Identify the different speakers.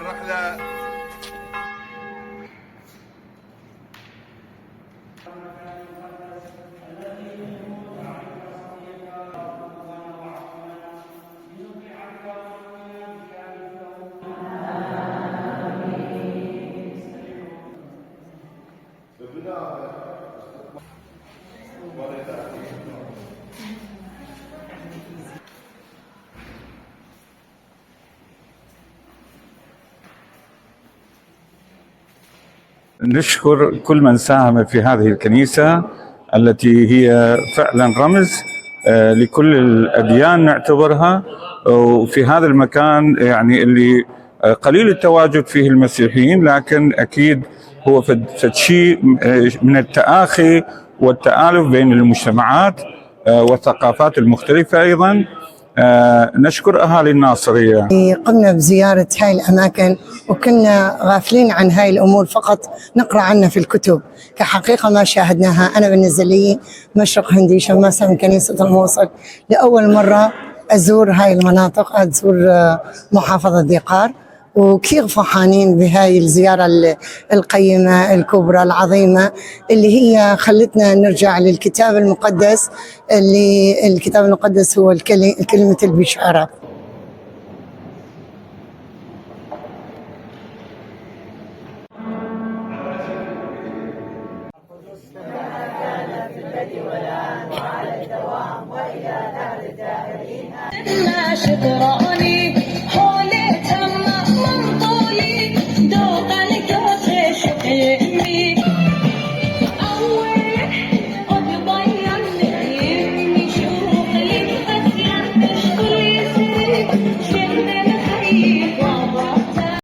Speaker 1: الرحلة
Speaker 2: نشكر كل من ساهم في هذه الكنيسة التي هي فعلا رمز لكل الأديان نعتبرها، وفي هذا المكان يعني اللي قليل التواجد فيه المسيحيين، لكن أكيد هو فد شيء من التآخي والتآلف بين المجتمعات والثقافات المختلفة. أيضا نشكر أهالي الناصرية.
Speaker 3: قمنا بزيارة هاي الأماكن وكنا غافلين عن هاي الأمور، فقط نقرأ عنها في الكتب. كحقيقة ما شاهدناها. أنا بالنسبة لي مشرق هندي شماسة من كنيسة الموصل، لأول مرة أزور هاي المناطق، أزور محافظة ديقار، وكثير فرحانين بهاي الزيارة القيمة الكبرى العظيمة اللي هي خلتنا نرجع للكتاب المقدس، اللي الكتاب المقدس هو الكلمة البشارة.
Speaker 4: شكراني